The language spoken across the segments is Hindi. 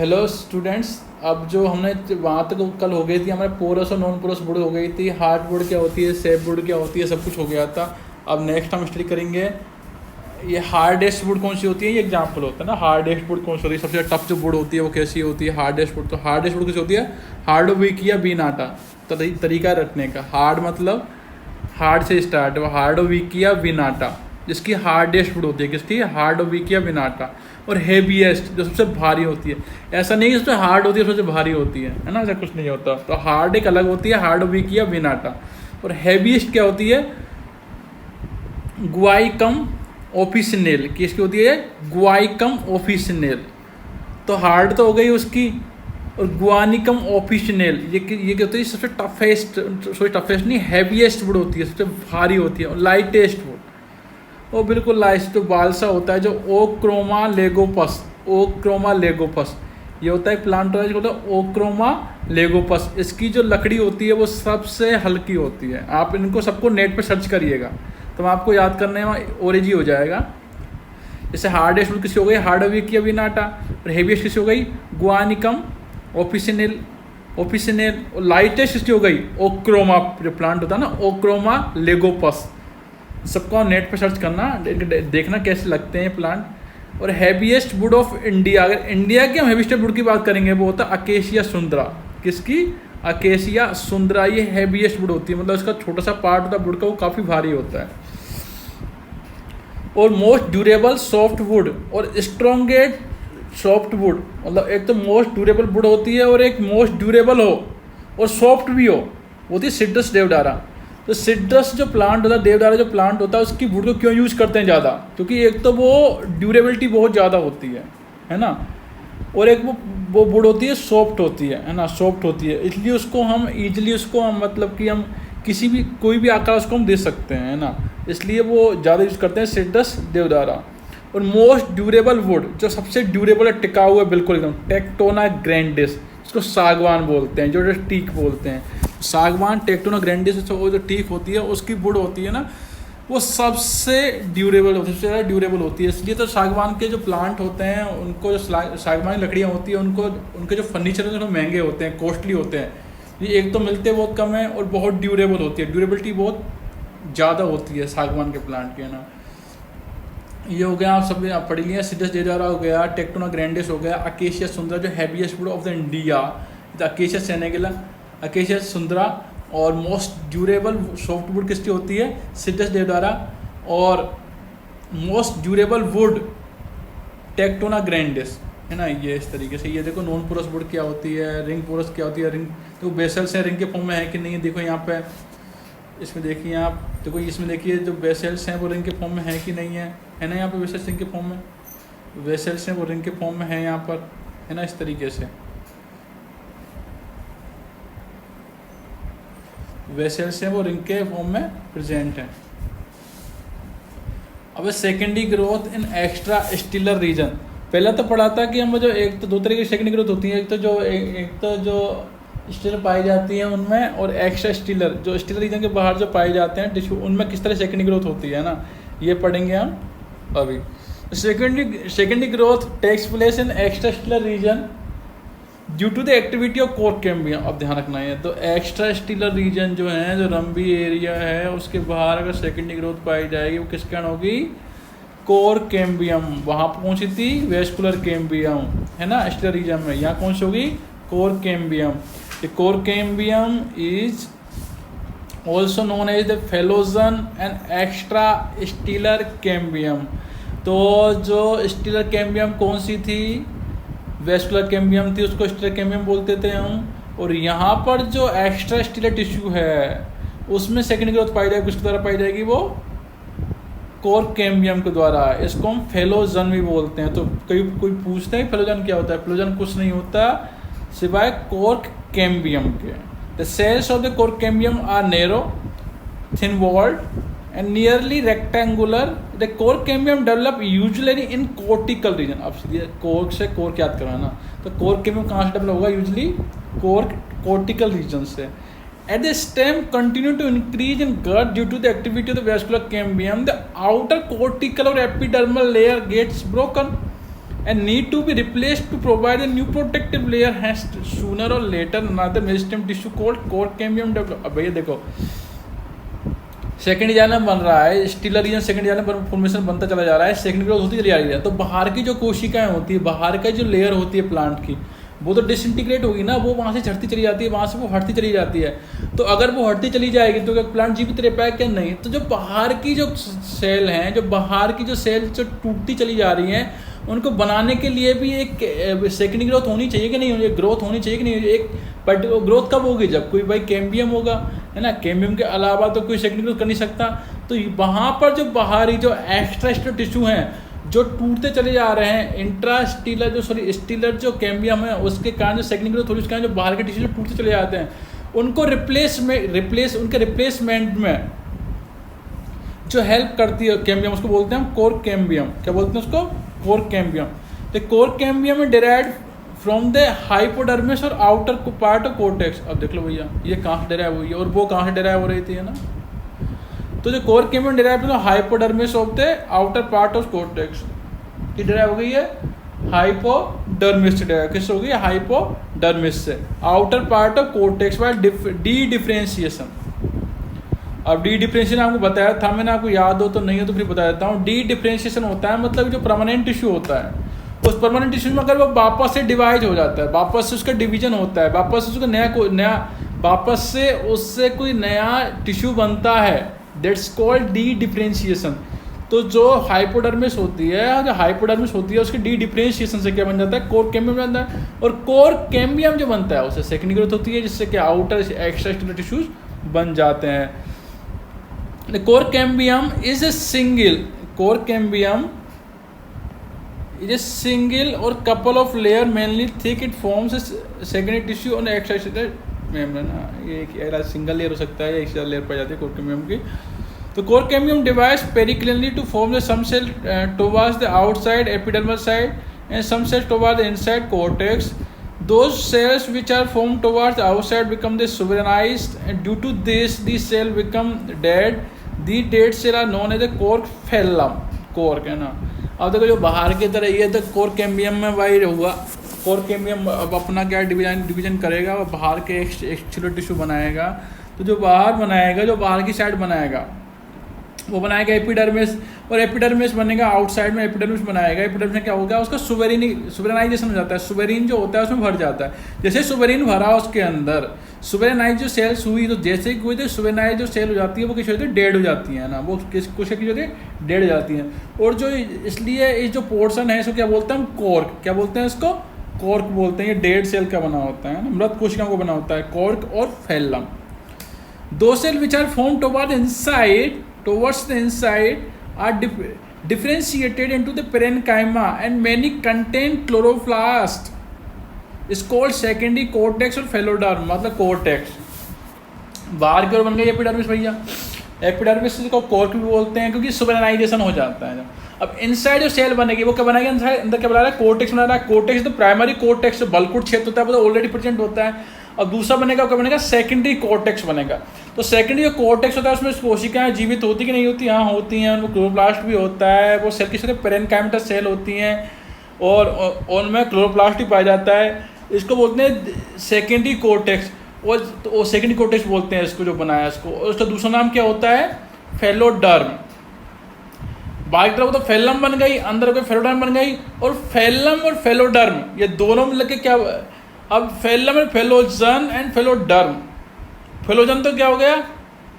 Hello students. अब जो हमने वहाँ तक कल हो गई थी हमारे पोरस और नॉन पोरस वुड हो गई थी, हार्ड वुड क्या होती है, सेफ वुड क्या होती है, सब कुछ हो गया था। अब नेक्स्ट हम स्टडी करेंगे ये हार्डेस्ट वुड कौन सी होती है। ये एग्जांपल होता है ना, हार्डेस्ट वुड कौन सी होती है, सबसे टफ जो वुड होती है वो कैसी होती है हार्डेस्ट वुड। तो हार्डेस्ट वुड कैसी होती है, हार्ड वीक या बीन आटा। तरीका रखने का, हार्ड मतलब हार्ड से स्टार्ट है, हार्ड वीक या बीन आटा, जिसकी हार्डेस्ट वुड होती है, किसकी हार्ड वीक या बीन आटा। और हेवीएस्ट जो सबसे भारी होती है, ऐसा नहीं है सबसे हार्ड होती है सबसे भारी होती है ना, ऐसा कुछ नहीं होता। तो हार्ड एक अलग होती है, हार्ड वीक या बीन आटा। और हैवीएस्ट क्या होती है, गुआइकम ऑफिसनेल, किसकी होती है, गुआइकम ऑफिसनेल। तो हार्ड तो हो गई उसकी, और गुआनिकम ऑफिसनेल ये क्या होती है, सबसे टफेस्ट, सॉरी टफेस्ट नहीं, हैवीएस्ट वुड होती है, सबसे भारी होती है। और लाइटेस्ट वुड वो बिल्कुल लाइट जो बालसा होता है, जो ओक्रोमा लेगोपस, ओक्रोमा लेगोपस ये होता है प्लांट होता है, जो होता है ओक्रोमा लेगोपस। इसकी जो लकड़ी होती है वो सबसे हल्की होती है। आप इनको सबको नेट पे सर्च करिएगा तो आपको याद करने में और इजी हो जाएगा। जैसे हार्डेस्ट वुड किसी हो गई, हार्ड वीक या विनाटा। और हेवीएस्ट किसी हो गई, गुआनिकम ऑफिसिनेल, ऑफिसिनेल। और लाइटेस्ट किसी हो गई, ओक्रोमा, जो प्लांट होता है ना ओक्रोमा लेगोपस। सबको नेट पे सर्च करना, देखना कैसे लगते हैं प्लांट। और हैवीएस्ट वुड ऑफ इंडिया, अगर इंडिया की हम हैवीएस्ट वुड की बात करेंगे वो होता है अकेशिया सुंदरा। किसकी, अकेशिया सुंदरा, ये हैवीएस्ट वुड होती है, मतलब इसका छोटा सा पार्ट होता है वुड का, वो काफ़ी भारी होता है। और मोस्ट ड्यूरेबल सॉफ्ट वुड और स्ट्रॉन्गेस्ट सॉफ्ट वुड, मतलब एक तो मोस्ट ड्यूरेबल वुड होती है और एक मोस्ट ड्यूरेबल हो और सॉफ्ट भी हो, वो होती है सिट्रस देवदारा। तो सिट्रस जो प्लांट होता है, देवदारा जो प्लांट होता है, उसकी वुड को क्यों यूज़ करते हैं ज़्यादा, क्योंकि एक तो वो ड्यूरेबिलिटी बहुत ज़्यादा होती है ना। और एक वो वुड होती है सॉफ्ट होती है ना, सॉफ्ट होती है, इसलिए उसको हम ईजिली उसको हम मतलब कि हम किसी भी कोई भी आकार उसको हम दे सकते हैं, है ना। इसलिए वो ज़्यादा यूज़ करते हैं सिट्रस देवदारा। और मोस्ट ड्यूरेबल वुड, जो सबसे ड्यूरेबल है, टिका हुआ है बिल्कुल एकदम, टेक्टोना ग्रैंडिस, इसको सागवान बोलते हैं, जो टीक बोलते हैं। सागवान, टेक्टोना ग्रैंडिस, वो जो टीक होती है उसकी वुड होती है ना, वो सबसे ड्यूरेबल होती है, सबसे ज़्यादा ड्यूरेबल होती है। इसलिए तो सागवान के जो प्लांट होते हैं उनको, जो सागवान लकड़ियाँ होती हैं उनको, उनके जो फर्नीचर होते हैं वो महंगे होते हैं, कॉस्टली होते हैं। ये एक तो मिलते बहुत कम है और बहुत ड्यूरेबल होती है, ड्यूरेबिलिटी बहुत ज़्यादा होती है सागवान के प्लांट की, है ना। ये हो गया, आप सब आप पढ़ लिए। सिट्रस देवदारा हो गया, टेक्टोना ग्रैंडिस हो गया, अकेशिया सुंदरा जो heaviest wood of the India, acacia senegal, acacia sundra. और मोस्ट ड्यूरेबल सॉफ्ट वुड किसकी होती है, सिट्रस देवदारा। और most durable would tectona grandis, है ना। ये इस तरीके से, ये देखो नॉन पोरस वुड क्या होती है, रिंग पोरस क्या होती है। रिंग तो बेसल्स हैं, रिंग के फॉर्म में है कि नहीं है, देखो यहाँ पे इसमें देखिए आप, देखो इसमें देखिए जो बेसल्स हैं वो रिंग के फॉर्म में है कि नहीं है ना। यहाँ पे बेसल्स रिंग के फॉर्म में, वेसल्स हैं वो रिंग के फॉर्म में है यहाँ पर, है ना, इस तरीके से वेसल्स हैं वो रिंग के फॉर्म में प्रेजेंट हैं। अब secondary growth in extrastelar region, पहले तो पढ़ा था कि हम जो एक तो दो तरीके की सेकेंडरी ग्रोथ होती है, एक तो जो स्टिलर पाई जाती है उनमें, और एक्स्ट्रा स्टिलर जो स्टिलर रीजन के बाहर जो पाए जाते हैं टिश्यू, उनमें किस तरह सेकेंडरी ग्रोथ होती है ना, ये पढ़ेंगे हम अभी। Secondary growth takes place in extrastelar region due to the activity of cork cambium. अब ध्यान रखना है, तो एक्स्ट्रा स्टिलर रीजन जो है, जो रंबी एरिया है उसके बाहर अगर सेकेंडरी ग्रोथ पाई जाएगी वो किस कारण होगी, कोर कैम्बियम। वहाँ पर पहुँची थी वेस्कुलर कैम्बियम, है ना, स्टिलर रीजन में। यहाँ कौन सी होगी, core cambium. The core cambium is also known as the phellogen and extra stellar cambium। तो जो स्टिलर कैम्बियम कौन सी थी, वेस्कुलर कैम्बियम थी, उसको स्टिलर कैम्बियम बोलते थे हम। और यहाँ पर जो एक्स्ट्रा स्टिलर टिश्यू है उसमें सेकेंड ग्रोथ पाई जाएगी, किसके द्वारा पाई जाएगी, वो कोर कैम्बियम के द्वारा। इसको हम फेलोजन भी बोलते हैं। तो कोई पूछते हैं फेलोजन क्या होता है, फेलोजन कुछ नहीं होता सिवाय कोर कैम्बियम के। The cells of the cork cambium are narrow, thin walled and nearly rectangular. The cork cambium develop usually in cortical region. अब सीधे कोर से कोर याद करना, तो कोर कैम्बियम कहाँ से डेवलप होगा, यूजुअली कोर्टिकल रीजन से। At the stem continue to increase in girth due to the activity of the vascular cambium. The outer cortical or epidermal layer gets broken. and need to be replaced to provide a new protective layer has sooner or later another meristem tissue called core cambium develop। अब भैया देखो सेकंड रीजन बन रहा है, स्टीलर रीजन सेकंड रीजन पर फॉर्मेशन बनता चला जा रहा है, सेकंड ग्रोथ होती चली जा रही है, तो बाहर की जो कोशिकाएं होती है, बाहर का जो लेयर होती है प्लांट की, वो तो डिसइंटीग्रेट होगी ना, वो वहाँ से झड़ती चली जाती है, वहाँ से वो हटती चली जाती है। तो अगर वो हटती चली जाएगी तो क्या प्लांट जीवित रह पाएगा क्या? नहीं। तो जो बाहर की जो सेल हैं, जो बाहर की जो सेल जो टूटती चली जा रही हैं, उनको बनाने के लिए भी एक सेकेंडरी ग्रोथ होनी चाहिए कि नहीं, एक ग्रोथ होनी चाहिए कि नहीं। एक बट ग्रोथ कब होगी? जब कोई भाई कैम्बियम होगा, है ना। कैम्बियम के अलावा तो कोई सेकेंडरी ग्रोथ कर नहीं सकता। तो वहाँ पर जो बाहरी जो एक्स्ट्रा टिश्यू हैं जो टूटते चले जा रहे हैं, इंट्रास्टीलर जो स्टीलर जो कैम्बियम है उसके कारण जो सेकेंडरी ग्रोथ थोड़ी उसके कारण जो बाहर के टिश्यू टूटते चले जाते हैं, उनको उनके रिप्लेसमेंट में जो हेल्प करती है कैम्बियम, उसको बोलते हैं हम कोर कैम्बियम। क्या बोलते हैं उसको? Core cambium. The cork cambium is derived from the hypodermis और आउटर पार्ट ऑफ कोर्टेक्स। अब देख लो भैया ये कहाँ से डिराइव हुई है और वो कहाँ से डिराइव हो रही थी, है ना। तो जो core cambium derive from hypodermis of the outer part of cortex की डिराइव हो गई है हाइपोडर्मिस से डिराइव। किससे हो गई? हाइपोडर्मिस से। Outer part of cortex by dedifferentiation. अब डी डिफरेंशिएशन आपको बताया था मैंने, आपको याद हो तो नहीं हो तो फिर बता देता हूँ। डी डिफरेंशिएशन होता है मतलब जो परमानेंट टिश्यू होता है, उस परमानेंट टिश्यू में अगर वो वापस से डिवाइड हो जाता है, वापस से उसका डिवीजन होता है, वापस से उसका नया वापस से उससे कोई नया टिश्यू बनता है, दैट्स कॉल्ड डी डिफरेंशिएशन। तो जो हाइपोडर्मिस होती है उसकी डी डिफरेंशिएशन से क्या बन जाता है? कोर कैम्बियम बन जाता है। और कोर कैम्बियम जो बनता है उससे सेकेंडरी ग्रोथ होती है, जिससे कि आउटर एक्स्ट्रा टिश्यूज बन जाते हैं। The core cambium is a single or couple of layer, mainly thick. It forms a secondary tissue on the extracellular membrane। ये एक सिंगल लेयर हो सकता है या एक लेयर पाई जाती है कोर कैम्बियम की। तो core cambium divides periclinally to form the some cell towards the outside epidermal side and some cells towards the inside cortex. Those cells which are formed towards the outside become the sovereignized, and due to this these cells become dead. The dead cell are known as the cork phellum। Cork है ना। अब देखो जो बाहर की तरह ये तो कोर कैम्बियम में वही हुआ। कोर कैम्बियम अब अपना क्या डिवीजन करेगा, वो बाहर के एक्सट्रा टिश्यू बनाएगा। तो जो बाहर बनाएगा, जो बाहर की साइड बनाएगा, वो बनाएगा एपिडर्मिस, और एपिडर्मिस बनेगा आउटसाइड में एपिडर्मिस बनाएगा। एपिडर्मिस में क्या होगा? उसका सुवेराइजेशन हो जाता है। सुवेरिन जो होता है उसमें भर जाता है। जैसे सुवेरिन भरा उसके अंदर, सुवेराइज जो सेल्स हुई, तो जैसे कोई तो सुवेराइज जो सेल हो जाती है वो किसी वजह डेड हो जाती है ना, वो कुछ की जगह डेड हो जाती हैं। और जो इसलिए ये जो पोर्शन है इसको क्या बोलते हैं हम? कॉर्क। क्या बोलते हैं इसको? कॉर्क बोलते हैं। ये डेड सेल का बना होता है ना, मृत कोशिकाओं को बना होता है कॉर्क और फेलम। दो cell which are form towards the inside are differentiated into the parenchyma and many contain chloroplast is called secondary cortex और phyloderm। मतलब cortex बाहर की ओर बन गई एपिडर्मिस भैया। एपिडर्मिस को कॉर्क भी बोलते हैं क्योंकि सुवेराइजेशन हो जाता है। अब इनसाइड जो सेल बनेगी वो क्या बनाएगा? अंदर क्या बना रहा है? कोर्टेक्स बना रहा है। कोर्टेक्स तो प्राइमरी कोर्टेक्स बल्कुट क्षेत्र होता है, वो तो ऑलरेडी प्रेजेंट होता है। और दूसरा बनेगा क्या बनेगा? सेकेंडरी कोर्टेक्स बनेगा। तो सेकेंडरी जो कोर्टेक्स होता है उसमें कोशिकाएं जीवित होती कि नहीं होती? हाँ होती हैं। उनमें क्लोरोप्लास्ट भी होता है। वो सेल की पेरेनकाइमेटस सेल होती हैं और उनमें क्लोरोप्लास्ट भी पाया जाता है। इसको बोलते हैं सेकेंडरी कोर्टेक्स, और सेकेंडरी कोर्टेक्स बोलते हैं इसको जो बनाया इसको। और उसका दूसरा नाम क्या होता है? फेलोडर्म। बाहर तरफ तो फेलम बन गई, अंदर कोई फेलोडर्म बन गई। और फेलम और फेलोडर्म ये दोनों मिलकर के क्या, अब phellem and phellogen and phelloderm. Phellogen तो क्या हो गया?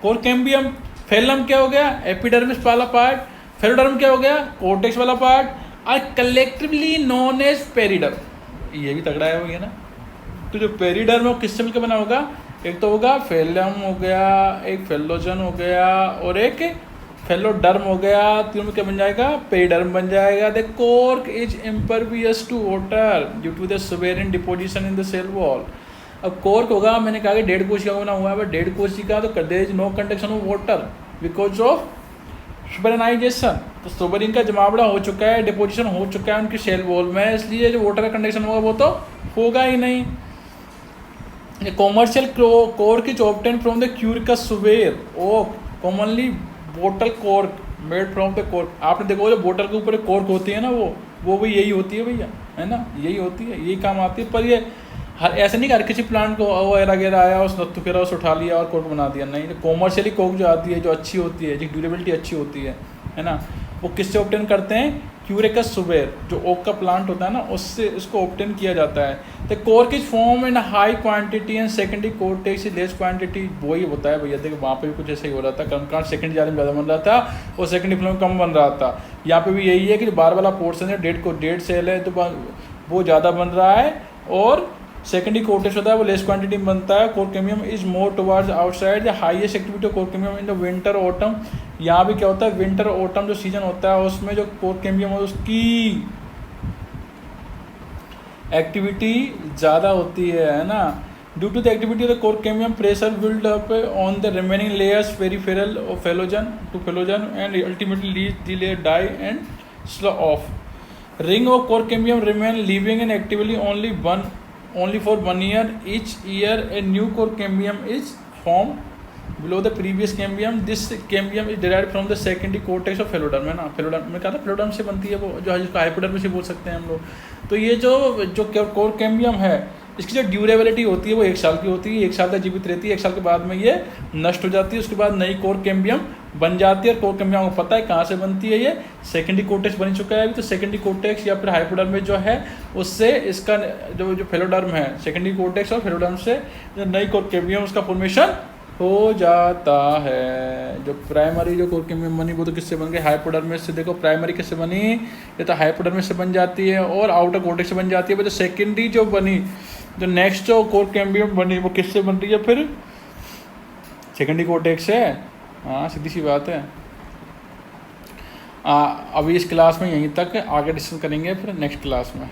Core cambium. फेलम क्या हो गया? एपिडर्मिस वाला पार्ट। फेलोडर्म क्या हो गया? कोर्टेक्स वाला part. Are collectively known as periderm. ये भी तगड़ा है भैया ना। तो जो पेरिडर्म है वो किससे मिलकर बना होगा? एक तो होगा फेलम हो गया, एक फेलोजन हो गया और एक फेलोडर्म हो गया। तीनों में क्या बन जाएगा? पेरिडर्म बन जाएगा। The cork is impervious to water due to the suberin deposition in the cell wall. अब कॉर्क होगा, मैंने कहा कि डेढ़ कोशिका बना हुआ है, बट डेढ़ कोशिका तो there is no conduction of water because of suberization. तो सुवेरिन का जमावड़ा हो चुका है, डिपोजिशन हो चुका है उनकी सेल वॉल में, इसलिए जो वाटर का कंडक्शन होगा वो तो होगा ही नहीं। Commercial cork is obtain from the Quercus suber और commonly bottle cork made from the cork. आपने देखो जो बोतल के ऊपर कॉर्क होती है ना, वो वो भी यही होती है भैया, है ना, यही होती है, यही काम आती है। पर ये हर ऐसे नहीं कि हर किसी प्लांट को एरा गेरा आया उस नत्थु फेरा उस उठा लिया और कोक बना दिया, नहीं। कॉमर्शियली कोक जो आती है, जो अच्छी होती है, जिसकी ड्यूरेबिलिटी अच्छी होती है ना, वो किससे ऑब्टेन करते हैं? क्यूरेकस सुबेर, जो ओक का प्लांट होता है ना, उससे इसको ऑब्टेन किया जाता है। The cork is form in high quantity and secondary cortex is less quantity. वही होता है भैया, देखो वहाँ पे भी कुछ ऐसा ही हो रहा था, कंकाट सेकेंडरी जाने में ज़्यादा बन रहा था और सेकेंडरी फ्लो में कम बन रहा था। यहाँ पे भी यही है कि जो बार वाला पोर्सन है, डेड सेल है, तो वो ज़्यादा बन रहा है, और सेकेंडरी कोर्टेक्स होता है वो लेस क्वांटिटी में बनता है। Cork cambium is more towards outside. The highest activity of cork cambium in the winter autumn. यहाँ भी क्या होता है, विंटर ऑटम जो सीजन होता है उसमें जो कोरकेमियम है उसकी एक्टिविटी ज़्यादा होती है ना। Due to the activity of the cork cambium pressure build up on the remaining layers peripheral of phellogen and ultimately leads the layer die and slough off. Ring of cork cambium remain living and actively only for 1 year. Each year a new core cambium is formed below the previous cambium. This cambium is derived from the secondary cortex of phloderm, है ना। phloderm में कहा था, phloderm से बनती है वो, जो जिसको हाइपोडर्मिस से बोल सकते हैं हम लोग। तो ये जो कोर कैम्बियम है, इसकी जो ड्यूरेबिलिटी होती है वो 1 साल की होती है, 1 साल तक जीवित रहती है, 1 साल के बाद में ये नष्ट हो जाती है। उसके बाद नई कोर कैम्बियम बन जाती है। और कोर कैम्बियम को पता है कहाँ से बनती है, ये सेकेंडरी कोर्टेक्स बन चुका है अभी। तो सेकेंडरी कोर्टेक्स या फिर हाइपोडर्म में जो है उससे इसका जो फेलोडर्म है, सेकेंडरी कोर्टेक्स और फेलोडर्म से जो नई कोर कैम्बियम उसका फॉर्मेशन हो जाता है। जो प्राइमरी जो कोर कैम्बियम बनी वो तो किससे बन गई, हाइपोडर्मिस से। देखो प्राइमरी किससे बनी, ये तो हाइपोडर्मिस से बन जाती है और आउटर कोर्टेक्स से बन जाती है। जो सेकेंडरी जो बनी, जो नेक्स्ट जो कोर कैम्बियम बनी वो किससे बन रही है, फिर सेकेंडरी कोर्टेक्स से। हाँ, सीधी सी बात है। अभी इस क्लास में यहीं तक, आगे डिस्कस करेंगे फिर नेक्स्ट क्लास में।